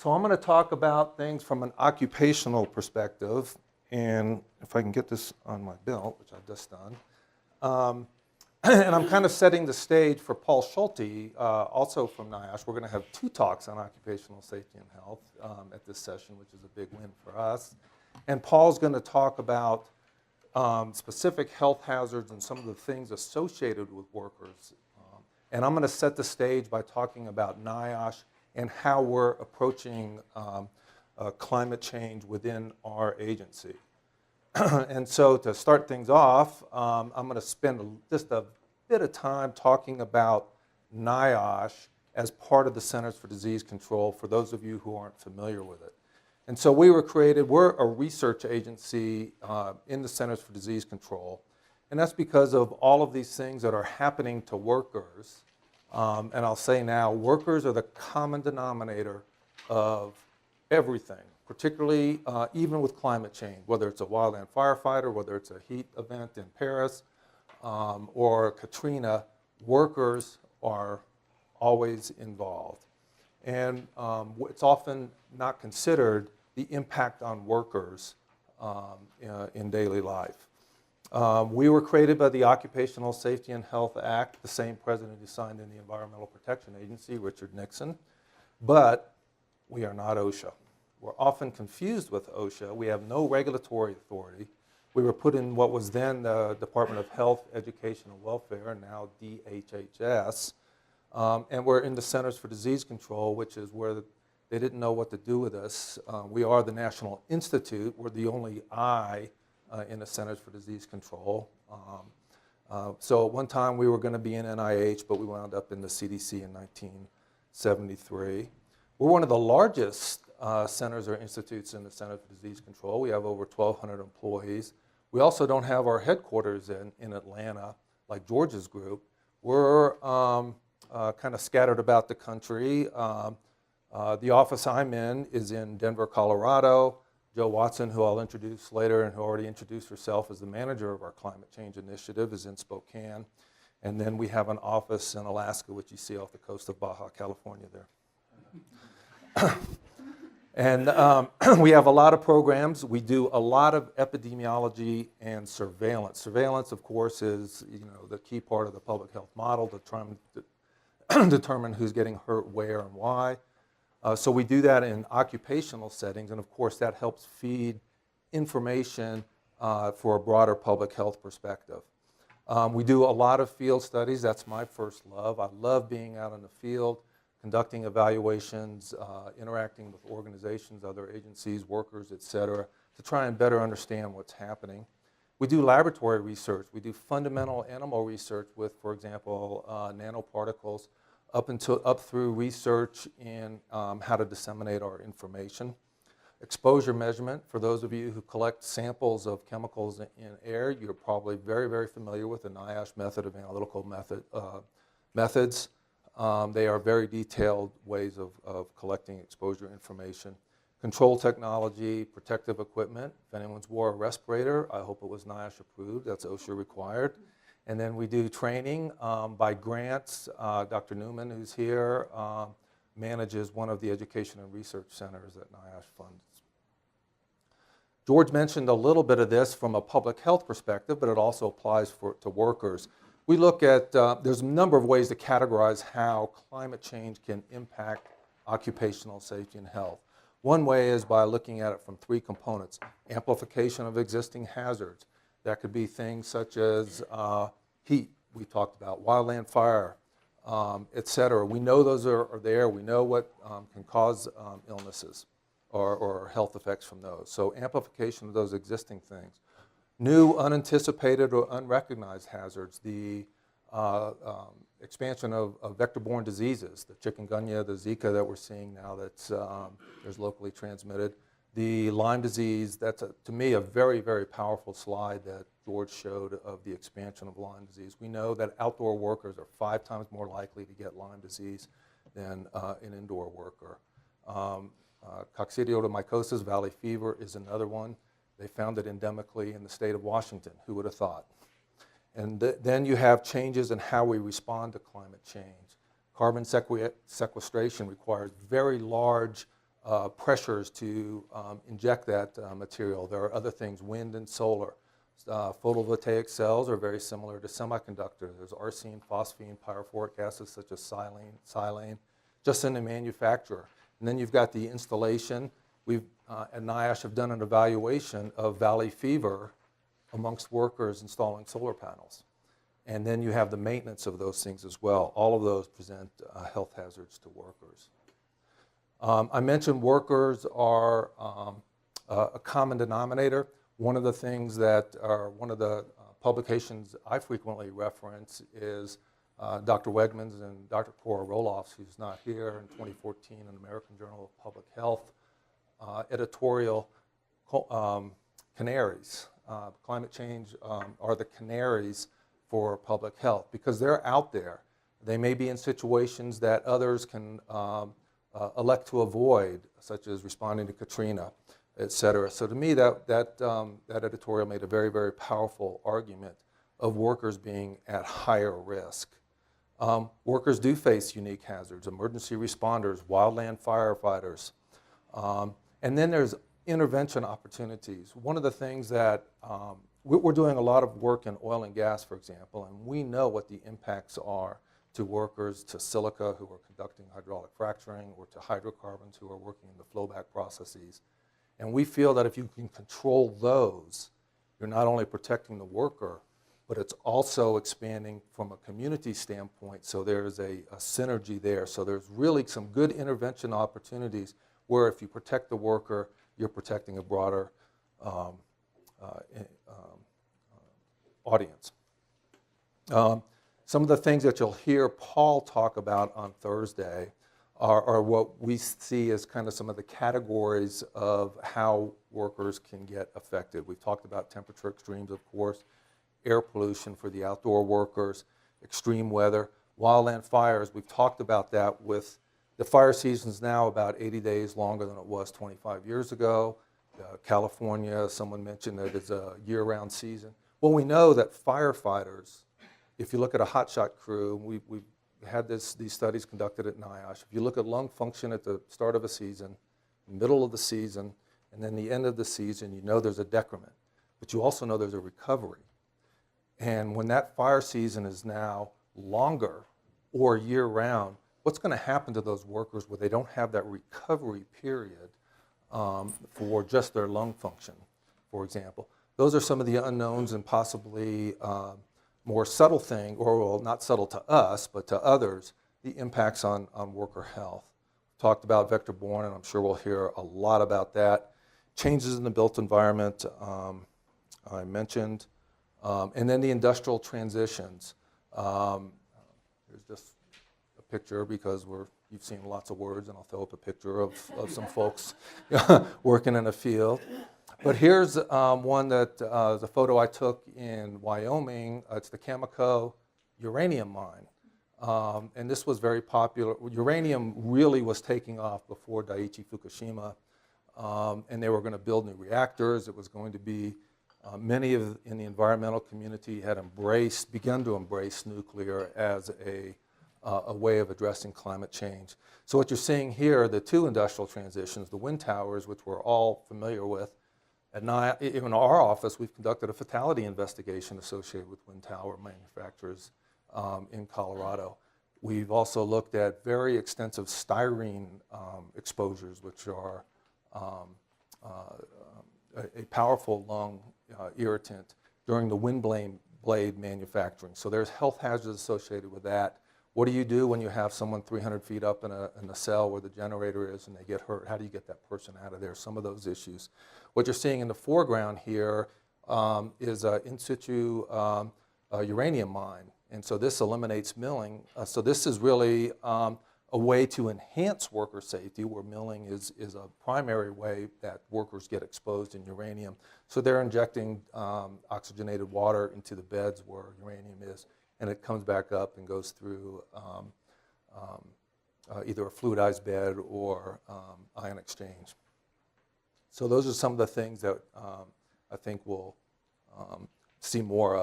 So I'm going to talk about things from an occupational perspective, and if I can get this on my belt, which I've just done. And I'm kind of setting the stage for Paul Schulte, also from NIOSH. We're going to have 2 talks on occupational safety and health at this session, which is a big win for us. And Paul's going to talk about specific health hazards and some of the things associated with workers. And I'm going to set the stage by talking about NIOSH and how we're approaching climate change within our agency. And so to start things off, I'm going to spend just a bit of time talking about NIOSH as part of the Centers for Disease Control, for those of you who aren't familiar with it. And so we're a research agency in the Centers for Disease Control, and that's because of all of these things that are happening to workers. And I'll say now, workers are the common denominator of everything, particularly even with climate change, whether it's a wildland firefighter, whether it's a heat event in Paris, or Katrina, workers are always involved. And it's often not considered the impact on workers in daily life. We were created by the Occupational Safety and Health Act, the same president who signed in the Environmental Protection Agency, Richard Nixon, but we are not OSHA. We're often confused with OSHA. We have no regulatory authority. We were put in what was then the Department of Health, Education, and Welfare, now DHHS, and we're in the Centers for Disease Control, which is where they didn't know what to do with us. We are the National Institute. We're the only I in the Centers for Disease Control. So at one time we were going to be in NIH, but we wound up in the CDC in 1973. We're one of the largest centers or institutes in the Center for Disease Control. We have over 1,200 employees. We also don't have our headquarters in Atlanta, like George's group. We're kind of scattered about the country. The office I'm in is in Denver, Colorado. Jo Watson, who I'll introduce later and who already introduced herself as the manager of our climate change initiative, is in Spokane. And then we have an office in Alaska, which you see off the coast of Baja California there. And we have a lot of programs. We do a lot of epidemiology and surveillance. Surveillance, of course, is the key part of the public health model to try and determine who's getting hurt, where, and why. So we do that in occupational settings, and of course that helps feed information for a broader public health perspective. We do a lot of field studies. That's my first love. I love being out in the field, conducting evaluations, interacting with organizations, other agencies, workers, et cetera, to try and better understand what's happening. We do laboratory research. We do fundamental animal research with, for example, nanoparticles, up through research in how to disseminate our information. Exposure measurement, for those of you who collect samples of chemicals in air, you're probably very, very familiar with the NIOSH method of analytical methods. They are very detailed ways of collecting exposure information. Control technology, protective equipment. If anyone's wore a respirator, I hope it was NIOSH approved. That's OSHA required. And then we do training by grants. Dr. Newman, who's here, manages one of the education and research centers that NIOSH funds. George mentioned a little bit of this from a public health perspective, but it also applies to workers. We look at, there's a number of ways to categorize how climate change can impact occupational safety and health. One way is by looking at it from 3 components: amplification of existing hazards. That could be things such as heat, we talked about, wildland fire, et cetera. We know those are there. We know what can cause illnesses or health effects from those. So amplification of those existing things. New, unanticipated, or unrecognized hazards, the expansion of vector-borne diseases, the chikungunya, the Zika that we're seeing now that's there's locally transmitted. The Lyme disease, that's, to me, a very, very powerful slide that George showed of the expansion of Lyme disease. We know that outdoor workers are 5 times more likely to get Lyme disease than an indoor worker. Coccidioidomycosis, valley fever, is another one. They found it endemically in the state of Washington. Who would have thought? And then you have changes in how we respond to climate change. Carbon sequestration requires very large pressures to inject that material. There are other things, wind and solar. Photovoltaic cells are very similar to semiconductors. There's arsine, phosphine, pyrophoric acids such as silane, just in the manufacturer. And then you've got the installation. We've, at NIOSH, have done an evaluation of valley fever amongst workers installing solar panels. And then you have the maintenance of those things as well. All of those present health hazards to workers. I mentioned workers are a common denominator. One of the things that are one of the publications I frequently reference is Dr. Wegman's and Dr. Cora Roloff's, who's not here, in 2014 in American Journal of Public Health, editorial, canaries. Climate change are the canaries for public health because they're out there. They may be in situations that others can elect to avoid, such as responding to Katrina, et cetera. So to me, that editorial made a very, very powerful argument of workers being at higher risk. Workers do face unique hazards, emergency responders, wildland firefighters. And then there's intervention opportunities. One of the things that we're doing a lot of work in oil and gas, for example, and we know what the impacts are to workers, to silica who are conducting hydraulic fracturing, or to hydrocarbons who are working in the flowback processes. And we feel that if you can control those, you're not only protecting the worker, but it's also expanding from a community standpoint, so there's a synergy there. So there's really some good intervention opportunities where if you protect the worker, you're protecting a broader audience. Some of the things that you'll hear Paul talk about on Thursday are what we see as kind of some of the categories of how workers can get affected. We've talked about temperature extremes, of course, air pollution for the outdoor workers, extreme weather, wildland fires. We've talked about that with the fire season's now about 80 days longer than it was 25 years ago. California, someone mentioned that it's a year-round season. Well, we know that firefighters, if you look at a hotshot crew, we've had these studies conducted at NIOSH. If you look at lung function at the start of a season, middle of the season, and then the end of the season, you know there's a decrement. But you also know there's a recovery. And when that fire season is now longer or year-round, what's going to happen to those workers where they don't have that recovery period for just their lung function, for example? Those are some of the unknowns and possibly more subtle thing, or well, not subtle to us, but to others, the impacts on worker health. Talked about vector-borne, and I'm sure we'll hear a lot about that. Changes in the built environment, I mentioned. And then the industrial transitions. Here's just a picture because you've seen lots of words, and I'll throw up a picture of some folks working in a field. But here's one that the photo I took in Wyoming. It's the Cameco uranium mine. And this was very popular. Uranium really was taking off before Daiichi Fukushima. And they were going to build new reactors. It was going to be, many in the environmental community had begun to embrace nuclear as a way of addressing climate change. So what you're seeing here are the two industrial transitions, the wind towers, which we're all familiar with. In our office, we've conducted a fatality investigation associated with wind tower manufacturers in Colorado. We've also looked at very extensive styrene exposures, which are a powerful lung irritant during the wind blade manufacturing. So there's health hazards associated with that. What do you do when you have someone 300 feet up in a cell where the generator is and they get hurt? How do you get that person out of there? Some of those issues. What you're seeing in the foreground here is an in situ uranium mine. And so this eliminates milling. So this is really a way to enhance worker safety, where milling is a primary way that workers get exposed in uranium. So they're injecting oxygenated water into the beds where uranium is, and it comes back up and goes through either a fluidized bed or ion exchange. So those are some of the things that I think we'll see more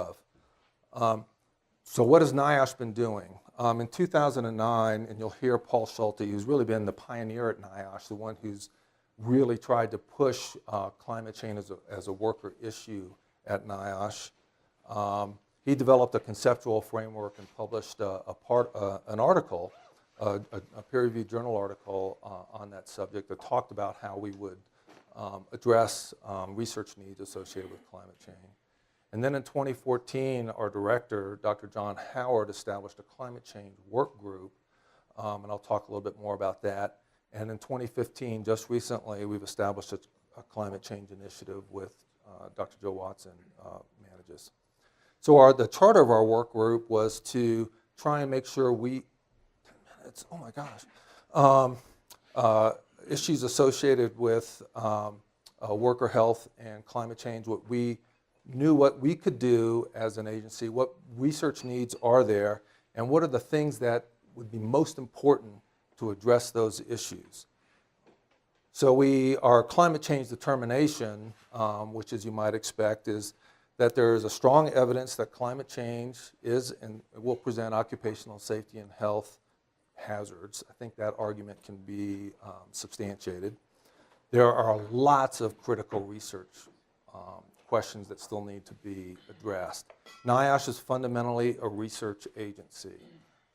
of. So what has NIOSH been doing? In 2009, and you'll hear Paul Schulte, who's really been the pioneer at NIOSH, the one who's really tried to push climate change as a worker issue at NIOSH. He developed a conceptual framework and published an article, a peer-reviewed journal article on that subject that talked about how we would address research needs associated with climate change. And then in 2014, our director, Dr. John Howard, established a climate change work group, and I'll talk a little bit more about that. And in 2015, just recently, we've established a climate change initiative with Dr. Joe Watson manages. So the charter of our work group was to try and make sure 10 minutes, oh my gosh, issues associated with worker health and climate change, what we knew what we could do as an agency, what research needs are there, and what are the things that would be most important to address those issues. So our climate change determination, which as you might expect, is that there is a strong evidence that climate change is and will present occupational safety and health hazards. I think that argument can be substantiated. There are lots of critical research questions that still need to be addressed. NIOSH is fundamentally a research agency.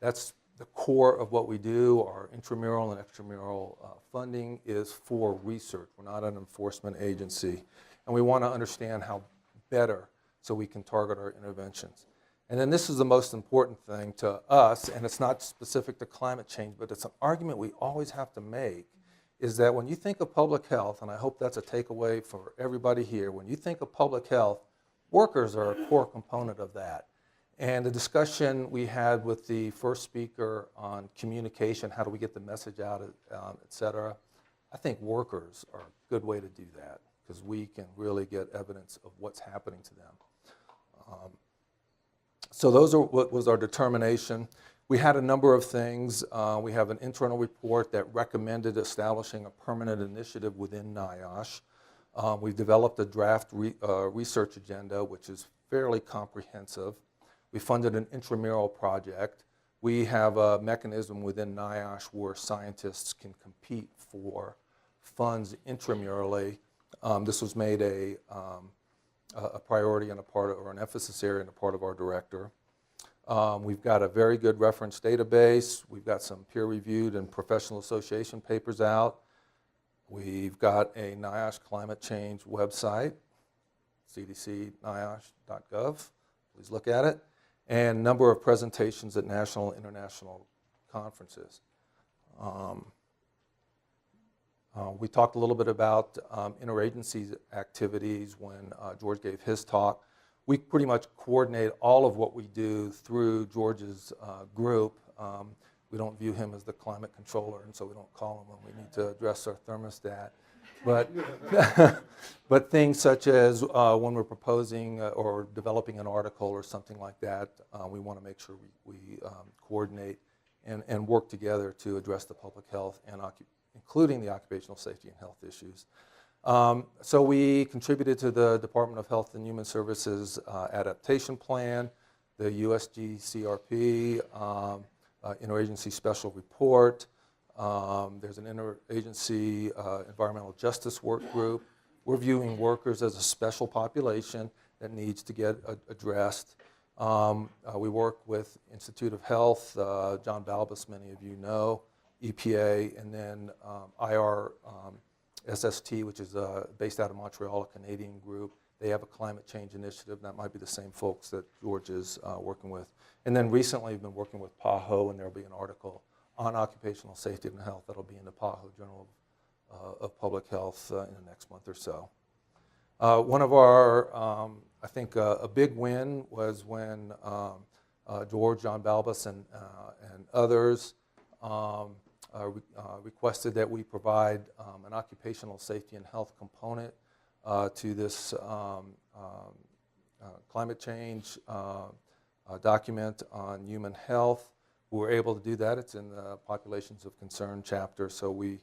That's the core of what we do. Our intramural and extramural funding is for research. We're not an enforcement agency. And we want to understand how better so we can target our interventions. And then this is the most important thing to us, and it's not specific to climate change, but it's an argument we always have to make, is that when you think of public health, and I hope that's a takeaway for everybody here, when you think of public health, workers are a core component of that. And the discussion we had with the first speaker on communication, how do we get the message out, et cetera, I think workers are a good way to do that because we can really get evidence of what's happening to them. So what was our determination. We had a number of things. We have an internal report that recommended establishing a permanent initiative within NIOSH. We've developed a draft research agenda, which is fairly comprehensive. We funded an intramural project. We have a mechanism within NIOSH where scientists can compete for funds intramurally. This was made a priority and or an emphasis area and a part of our director. We've got a very good reference database. We've got some peer-reviewed and professional association papers out. We've got a NIOSH climate change website, cdc.niosh.gov. Please look at it. And a number of presentations at national and international conferences. We talked a little bit about interagency activities when George gave his talk. We pretty much coordinate all of what we do through George's group. We don't view him as the climate controller, and so we don't call him when we need to address our thermostat. But, but things such as when we're proposing or developing an article or something like that, we want to make sure we coordinate and work together to address the public health and including the occupational safety and health issues. So we contributed to the Department of Health and Human Services adaptation plan, the USG CRP, interagency special report. There's an interagency environmental justice work group. We're viewing workers as a special population that needs to get addressed. We work with Institute of Health, John Balbus, many of you know, EPA, and then SST, which is based out of Montreal, a Canadian group. They have a climate change initiative. That might be the same folks that George is working with. And then recently we've been working with PAHO, and there will be an article on occupational safety and health that'll be in the PAHO Journal of Public Health in the next month or so. One of our, I think a big win was when George, John Balbus, and others requested that we provide an occupational safety and health component to this climate change document on human health. We were able to do that. It's in the Populations of Concern chapter, so we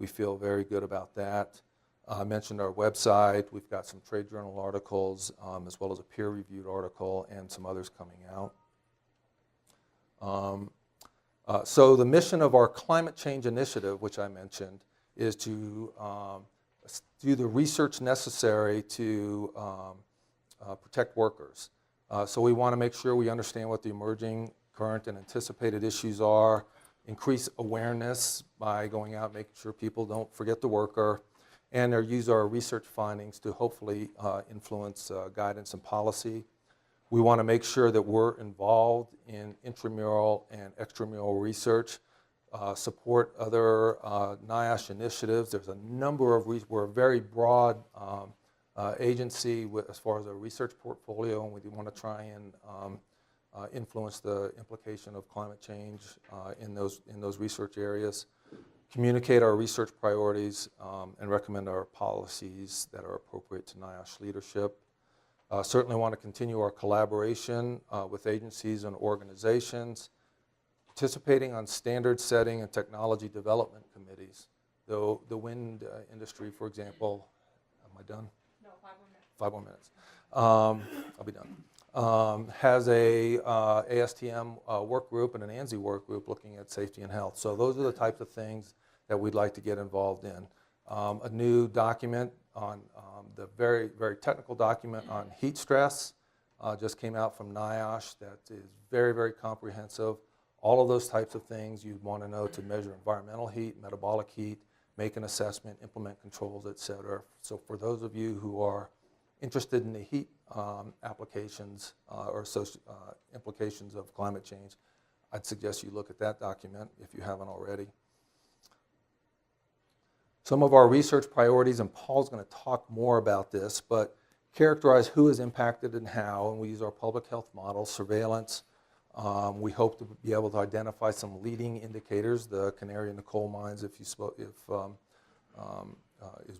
feel very good about that. I mentioned our website. We've got some trade journal articles as well as a peer-reviewed article and some others coming out. So the mission of our climate change initiative, which I mentioned, is to do the research necessary to protect workers. So we want to make sure we understand what the emerging, current, and anticipated issues are, increase awareness by going out and making sure people don't forget the worker, and use our research findings to hopefully influence guidance and policy. We want to make sure that we're involved in intramural and extramural research, support other NIOSH initiatives. There's a number of, we're a very broad agency as far as our research portfolio, and we want to try and influence the implication of climate change in those research areas, communicate our research priorities, and recommend our policies that are appropriate to NIOSH leadership. Certainly want to continue our collaboration with agencies and organizations, participating on standard setting and technology development committees. The wind industry, for example, am I done? No, 5 more minutes. 5 more minutes. I'll be done. Has a ASTM work group and an ANSI work group looking at safety and health. So those are the types of things that we'd like to get involved in. A new document on the very, very technical document on heat stress just came out from NIOSH that is very, very comprehensive. All of those types of things you'd want to know to measure environmental heat, metabolic heat, make an assessment, implement controls, et cetera. So for those of you who are interested in the heat applications or implications of climate change, I'd suggest you look at that document if you haven't already. Some of our research priorities, and Paul's going to talk more about this, but characterize who is impacted and how, and we use our public health model, surveillance. We hope to be able to identify some leading indicators. The canary in the coal mines, is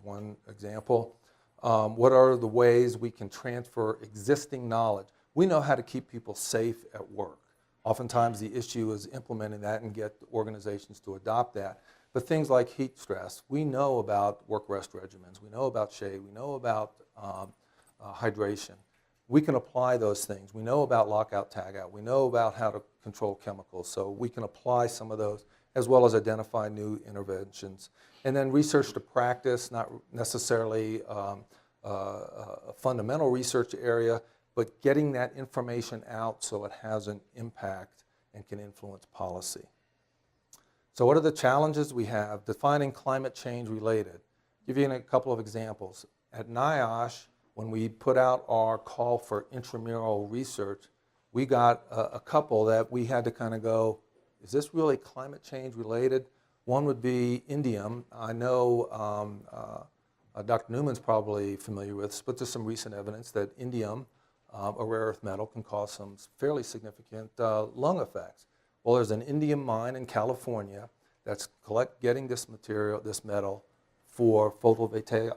one example. What are the ways we can transfer existing knowledge? We know how to keep people safe at work. Oftentimes the issue is implementing that and get organizations to adopt that. But things like heat stress, we know about work rest regimens, we know about shade, we know about hydration. We can apply those things. We know about lockout, tagout. We know about how to control chemicals. So we can apply some of those as well as identify new interventions. And then research to practice, not necessarily a fundamental research area, but getting that information out so it has an impact and can influence policy. So what are the challenges we have? Defining climate change related. Give you a couple of examples. At NIOSH, when we put out our call for intramural research, we got a couple that we had to kind of go, is this really climate change related? One would be indium. I know Dr. Newman's probably familiar with this, but there's some recent evidence that indium, a rare earth metal, can cause some fairly significant lung effects. Well, there's an indium mine in California that's getting this material, this metal, for photovoltaic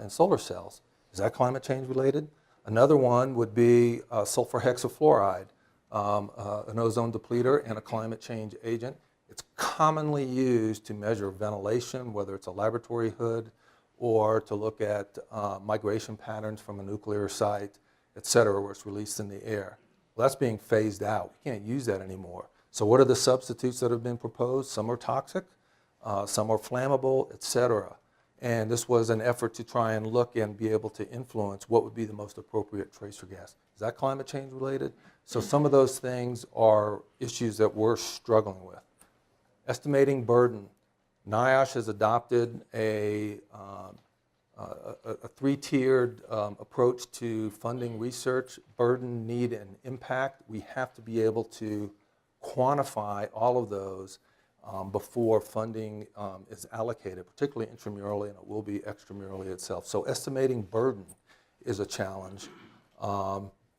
and solar cells. Is that climate change related? Another one would be sulfur hexafluoride, an ozone depleter and a climate change agent. It's commonly used to measure ventilation, whether it's a laboratory hood or to look at migration patterns from a nuclear site, et cetera, where it's released in the air. Well, that's being phased out. We can't use that anymore. So what are the substitutes that have been proposed? Some are toxic, some are flammable, et cetera. And this was an effort to try and look and be able to influence what would be the most appropriate tracer gas. Is that climate change related? So some of those things are issues that we're struggling with. Estimating burden. NIOSH has adopted a three-tiered approach to funding research: burden, need, and impact. We have to be able to quantify all of those before funding is allocated, particularly intramurally, and it will be extramurally itself. So estimating burden is a challenge.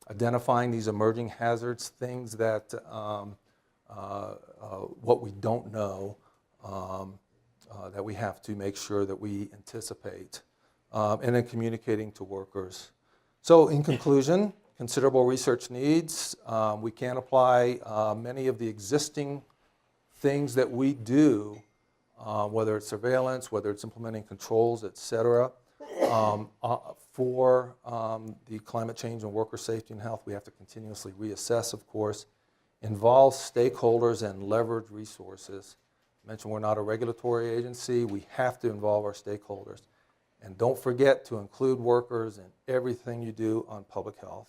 Identifying these emerging hazards, things that what we don't know, that we have to make sure that we anticipate. And then communicating to workers. So in conclusion, considerable research needs. We can apply many of the existing things that we do, whether it's surveillance, whether it's implementing controls, et cetera, for the climate change and worker safety and health. We have to continuously reassess, of course. involve stakeholders and leverage resources. I mentioned we're not a regulatory agency. We have to involve our stakeholders. And don't forget to include workers in everything you do on public health.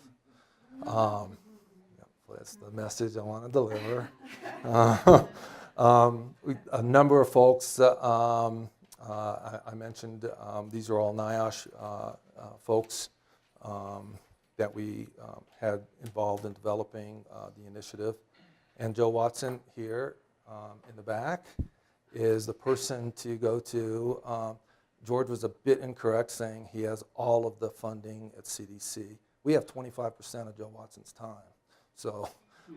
That's the message I want to deliver. A number of folks, I mentioned, these are all NIOSH folks that we had involved in developing the initiative. And Joe Watson here in the back is the person to go to. George was a bit incorrect saying he has all of the funding at CDC. We have 25% of Joe Watson's time. So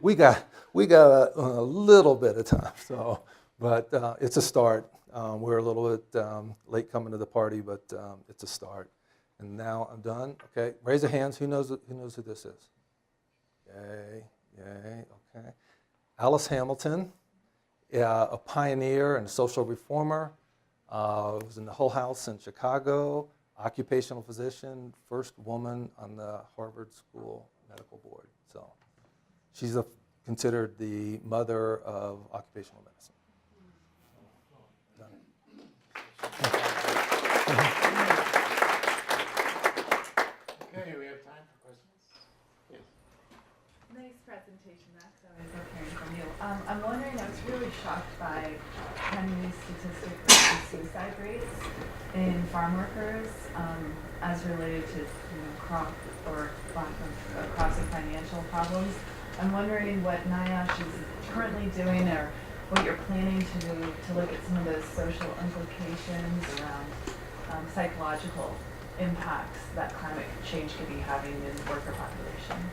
we got a little bit of time. So, but it's a start. We're a little bit late coming to the party, but it's a start. And now I'm done. Okay, raise your hands. Who knows who this is? Yay, yay. Okay. Alice Hamilton, a pioneer and social reformer. Was in the Hull House in Chicago. Occupational physician, first woman on the Harvard School Medical Board. So she's considered the mother of occupational medicine. Okay, we have time for questions. Yes. Nice presentation, Max. I was hearing from you. I'm wondering, I was really shocked by Henry's statistic of suicide rates in farm workers as related to crop or crossing financial problems. I'm wondering what NIOSH is currently doing or what you're planning to do to look at some of those social implications around psychological impacts that climate change could be having in the worker population.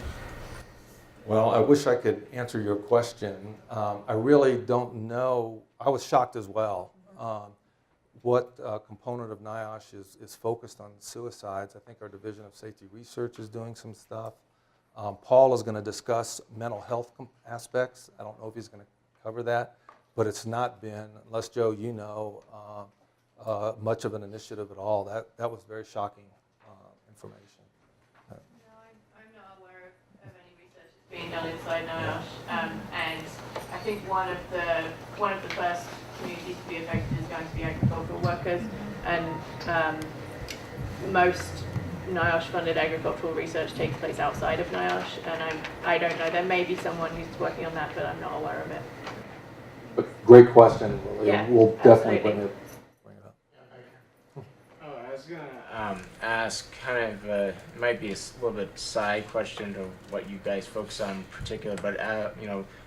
Well, I wish I could answer your question. I really don't know. I was shocked as well. What component of NIOSH is focused on suicides? I think our Division of Safety Research is doing some stuff. Paul is going to discuss mental health aspects. I don't know if he's going to cover that, but it's not been, unless Joe, you know, much of an initiative at all. That was very shocking information. No, I'm not aware of any research that's being done inside NIOSH, and I think one of the first communities to be affected is going to be agricultural workers, and most NIOSH-funded agricultural research takes place outside of NIOSH, and I don't know. There may be someone who's working on that, but I'm not aware of it. But great question, Lily. Yeah, we'll definitely absolutely. bring it up. Oh, I was gonna ask kind of it might be a little bit side question to what you guys focus on in particular, but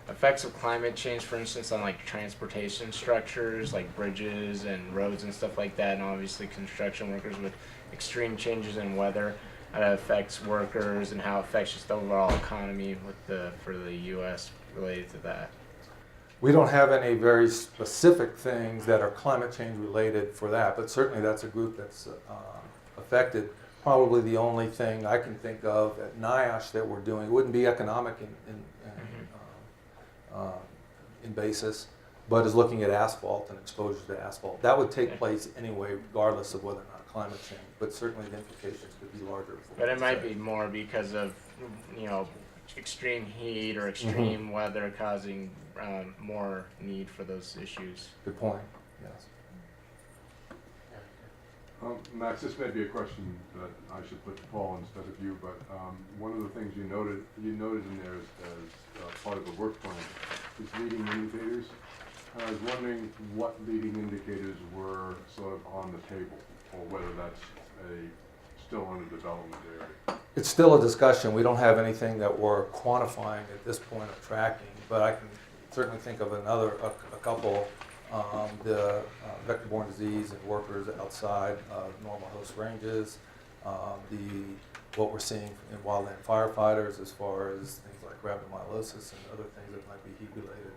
effects of climate change, for instance, on like transportation structures, like bridges and roads and stuff like that, and obviously construction workers with extreme changes in weather, how that affects workers and how it affects just the overall economy for the U.S. related to that. We don't have any very specific things that are climate change related for that, but certainly that's a group that's affected. Probably the only thing I can think of at NIOSH that we're doing, it wouldn't be economic in basis, but is looking at asphalt and exposure to asphalt. That would take place anyway, regardless of whether or not climate change, but certainly the implications could be larger. But it might be more because of, extreme heat or extreme weather causing more need for those issues. Good point, yes. Max, this may be a question that I should put to Paul instead of you, but one of the things you noted in there as part of the work plan is leading indicators. I was wondering what leading indicators were sort of on the table, or whether that's still under development area. It's still a discussion. We don't have anything that we're quantifying at this point of tracking, but I can certainly think of a couple. The vector-borne disease in workers outside of normal host ranges, what we're seeing in wildland firefighters as far as things like rhabdomyolysis and other things that might be heat-related.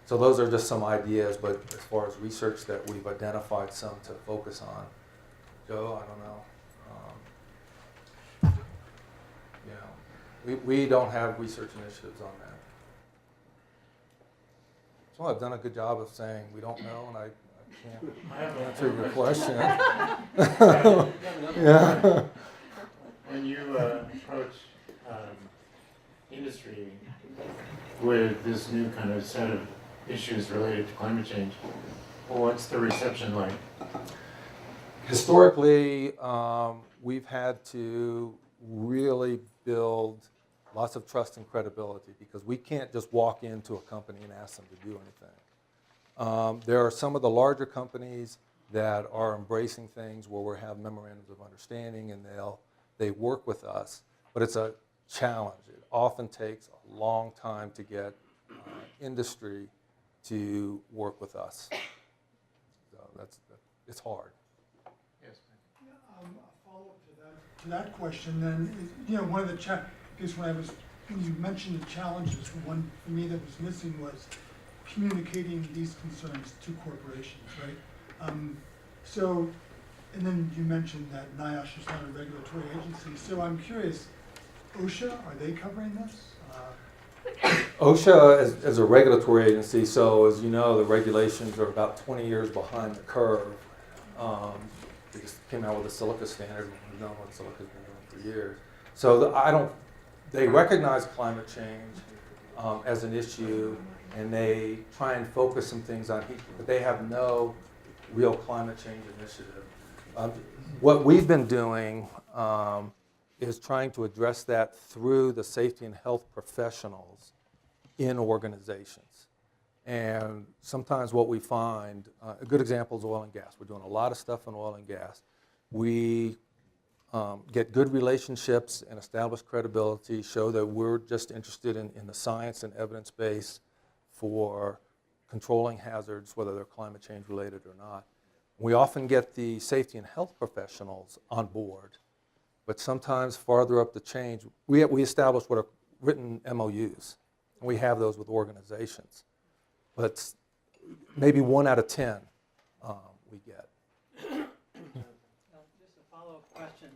So those are just some ideas, but as far as research that we've identified some to focus on. Joe, I don't know. We don't have research initiatives on that. So I've done a good job of saying we don't know, and I can't answer your question. Yeah. When you approach industry, with this new kind of set of issues related to climate change? Well, what's the reception like? Historically, we've had to really build lots of trust and credibility because we can't just walk into a company and ask them to do anything. There are some of the larger companies that are embracing things where we have memorandums of understanding and they work with us, but it's a challenge. It often takes a long time to get industry to work with us. So it's hard. Yes. A follow-up to that question then, is, one of the because when you mentioned the challenges, the one for me that was missing was communicating these concerns to corporations, right? And then you mentioned that NIOSH is not a regulatory agency, so I'm curious, OSHA, are they covering this? OSHA is a regulatory agency, so as you know, the regulations are about 20 years behind the curve. They just came out with a silica standard, and we've known what silica's been doing for years. So they recognize climate change as an issue, and they try and focus some things on heat, but they have no real climate change initiative. What we've been doing is trying to address that through the safety and health professionals in organizations. And sometimes what we find, a good example is oil and gas. We're doing a lot of stuff in oil and gas. We get good relationships and establish credibility, show that we're just interested in the science and evidence base for controlling hazards, whether they're climate change related or not. We often get the safety and health professionals on board, but sometimes farther up the chain, we establish what are written MOUs, and we have those with organizations. But maybe 1 out of 10 we get. Just a follow-up question.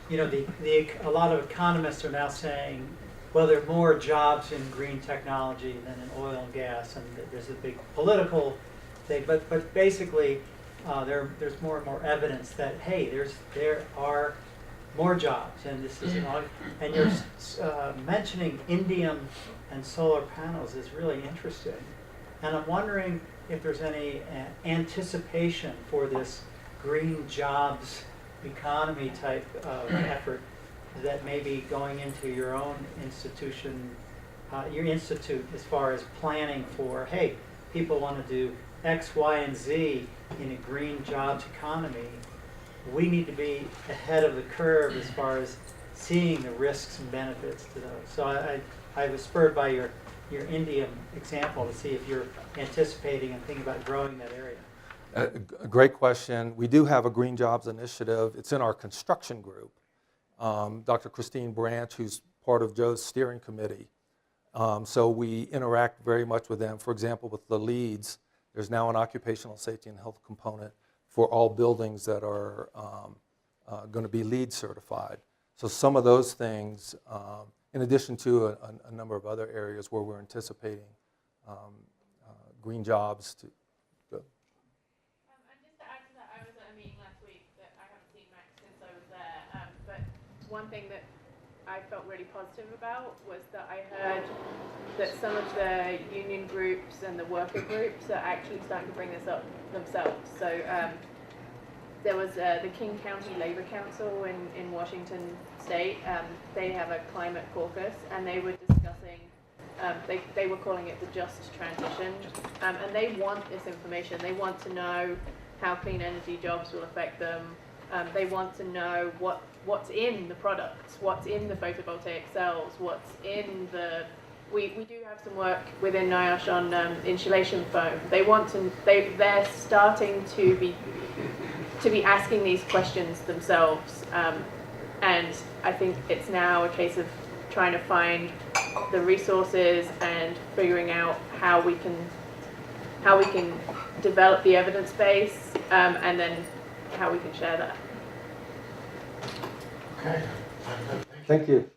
A lot of economists are now saying, well, there are more jobs in green technology than in oil and gas, and there's a big political thing. But basically, there's more and more evidence that there are more jobs, and this is and you're mentioning indium and solar panels is really interesting, and I'm wondering if there's any anticipation for this green jobs economy type of effort that may be going into your own institution, your institute, as far as planning for, hey, people want to do X, Y, and Z in a green jobs economy. We need to be ahead of the curve as far as seeing the risks and benefits to those. So I was spurred by your indium example to see if you're anticipating and thinking about growing that area. A great question. We do have a Green Jobs Initiative. It's in our construction group. Dr. Christine Branch, who's part of Joe's steering committee. So we interact very much with them. For example, with the LEEDs, there's now an occupational safety and health component for all buildings that are going to be LEED certified. So some of those things, in addition to a number of other areas where we're anticipating green jobs to go. And just to add to that, I was at a meeting last week that I haven't seen Max since I was there, but one thing that I felt really positive about was that I heard that some of the union groups and the worker groups are actually starting to bring this up themselves. So there was the King County Labor Council in Washington State. They have a climate caucus, and they were discussing, they were calling it the just transition, and they want this information. They want to know how clean energy jobs will affect them. They want to know what's in the products, what's in the photovoltaic cells, what's in the. We do have some work within NIOSH on insulation foam. They're starting to be asking these questions themselves, and I think it's now a case of trying to find the resources and figuring out how we can develop the evidence base, and then how we can share that. Okay. Thank you.